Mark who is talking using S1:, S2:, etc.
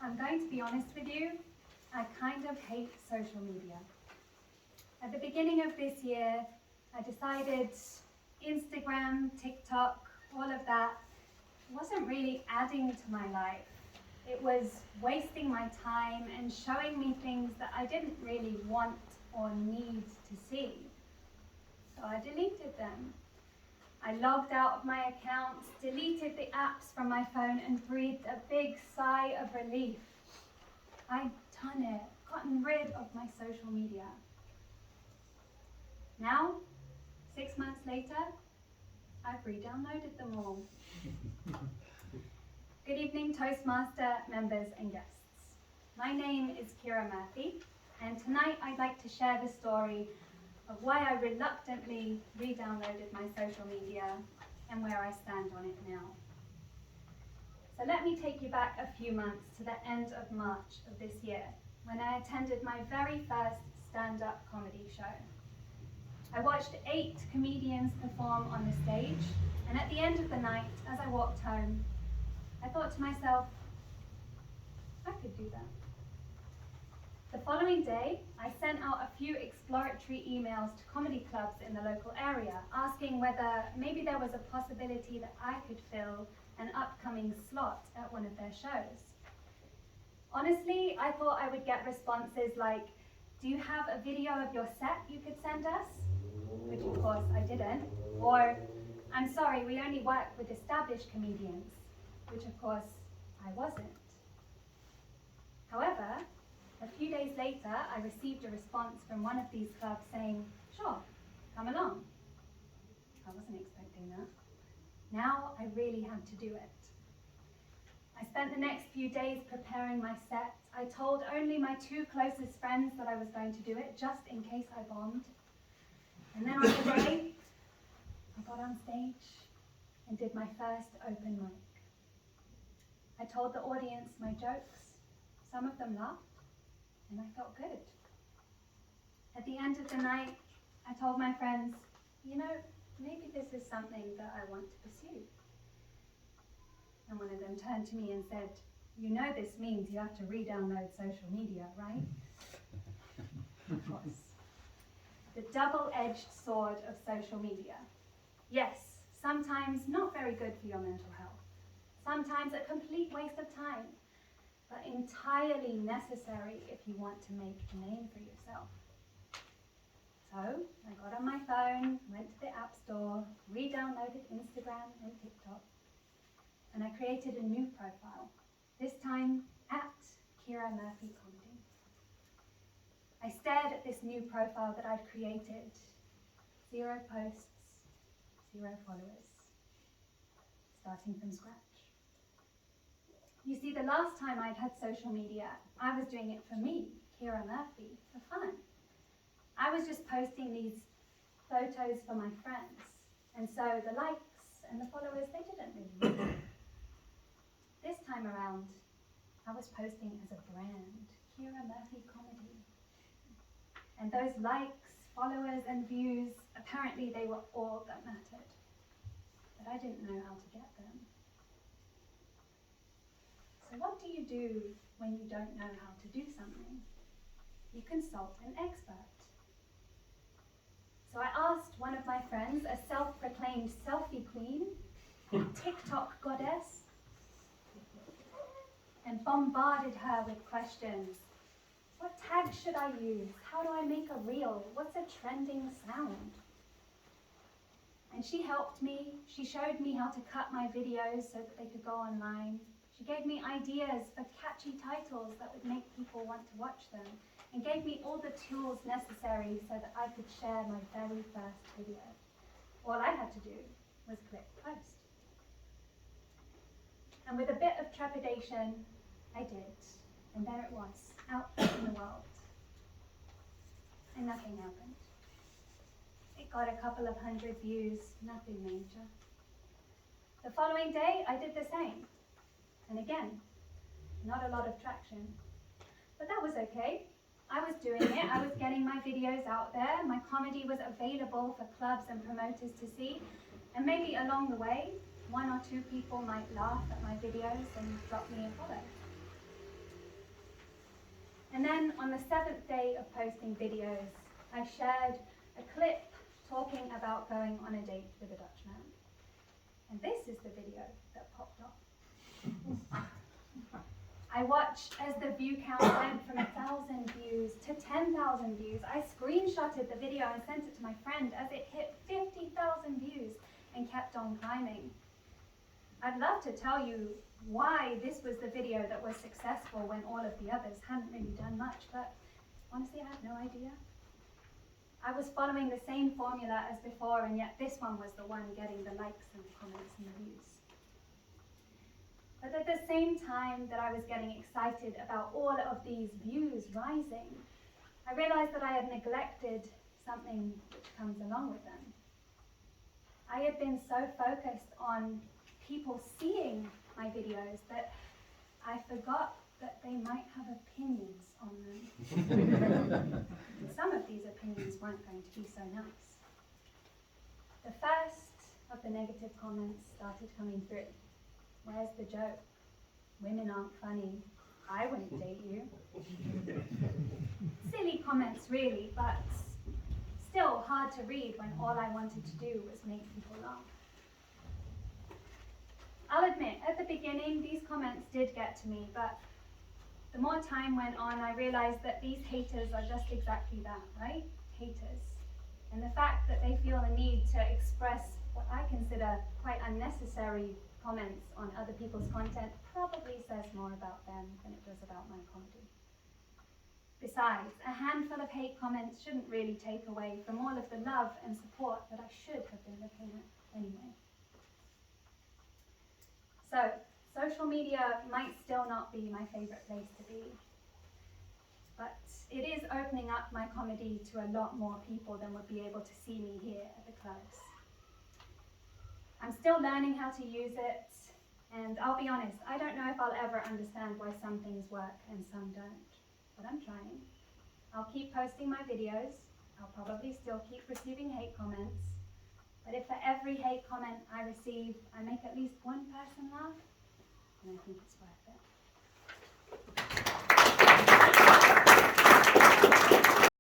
S1: I'm going to be honest with you, I kind of hate social media. At the beginning of this year, I decided Instagram, TikTok, all of that wasn't really adding to my life. It was wasting my time and showing me things that I didn't really want or need to see. So I deleted them. I logged out of my accounts, deleted the apps from my phone, and breathed a big sigh of relief. I'd done it, gotten rid of my social media. Now, 6 months later, I've re-downloaded them all. Good evening, Toastmaster members and guests. My name is Ciara Murphy, and tonight I'd like to share the story of why I reluctantly re-downloaded my social media and where I stand on it now. So let me take you back a few months to the end of March of this year, when I attended my very first stand-up comedy show. I watched 8 comedians perform on the stage, and at the end of the night, as I walked home, I thought to myself, I could do that. The following day, I sent out a few exploratory emails to comedy clubs in the local area, asking whether maybe there was a possibility that I could fill an upcoming slot at one of their shows. Honestly, I thought I would get responses like, do you have a video of your set you could send us? Which of course I didn't. Or, I'm sorry, we only work with established comedians, which of course I wasn't. However, a few days later, I received a response from one of these clubs saying, sure, come along. I wasn't expecting that. Now I really had to do it. I spent the next few days preparing my set. I told only my 2 closest friends that I was going to do it, just in case I bombed. And then on the day, I got on stage and did my first open mic. I told the audience my jokes. Some of them laughed, and I felt good. At the end of the night, I told my friends, you know, maybe this is something that I want to pursue. And one of them turned to me and said, you know this means you have to re-download social media, right? Of course. The double-edged sword of social media. Yes, sometimes not very good for your mental health. Sometimes a complete waste of time, but entirely necessary if you want to make a name for yourself. So I got on my phone, went to the App Store, re-downloaded Instagram and TikTok, and I created a new profile, this time at Ciara Murphy Comedy. I stared at this new profile that I'd created. 0 posts, 0 followers, starting from scratch. You see, the last time I'd had social media, I was doing it for me, Ciara Murphy, for fun. I was just posting these photos for my friends, and so the likes and the followers, they didn't really matter. This time around, I was posting as a brand, Ciara Murphy Comedy. And those likes, followers, and views, apparently they were all that mattered. But I didn't know how to get them. So what do you do when you don't know how to do something? You consult an expert. So I asked one of my friends, a self-proclaimed selfie queen, TikTok goddess, and bombarded her with questions. What tags should I use? How do I make a reel? What's a trending sound? And she helped me. She showed me how to cut my videos so that they could go online. She gave me ideas for catchy titles that would make people want to watch them, and gave me all the tools necessary so that I could share my very first video. All I had to do was click post. And with a bit of trepidation, I did. And there it was, out in the world. And nothing happened. It got a couple of 100 views, nothing major. The following day, I did the same. And again, not a lot of traction. But that was okay. I was doing it, I was getting my videos out there, my comedy was available for clubs and promoters to see, and maybe along the way, 1 or 2 people might laugh at my videos and drop me a follow. And then on the 7th day of posting videos, I shared a clip talking about going on a date with a Dutchman. And this is the video that popped up. I watched as the view count went from 1,000 views to 10,000 views. I screenshotted the video and sent it to my friend as it hit 50,000 views and kept on climbing. I'd love to tell you why this was the video that was successful when all of the others hadn't really done much, but honestly, I have no idea. I was following the same formula as before, and yet this one was the one getting the likes and the comments and the views. But at the same time that I was getting excited about all of these views rising, I realized that I had neglected something which comes along with them. I had been so focused on people seeing my videos that I forgot that they might have opinions on them. Some of these opinions weren't going to be so nice. The first of the negative comments started coming through. Where's the joke? Women aren't funny. I wouldn't date you. Silly comments really, but still hard to read when all I wanted to do was make people laugh. I'll admit, at the beginning, these comments did get to me, but the more time went on, I realized that these haters are just exactly that, right? Haters. And the fact that they feel the need to express what I consider quite unnecessary comments on other people's content probably says more about them than it does about my comedy. Besides, a handful of hate comments shouldn't really take away from all of the love and support that I should have been looking at anyway. So, social media might still not be my favorite place to be, but it is opening up my comedy to a lot more people than would be able to see me here at the clubs. I'm still learning how to use it, and I'll be honest, I don't know if I'll ever understand why some things work and some don't, but I'm trying. I'll keep posting my videos, I'll probably still keep receiving hate comments, but if for every hate comment I receive, I make at least one person laugh, then I think it's worth it.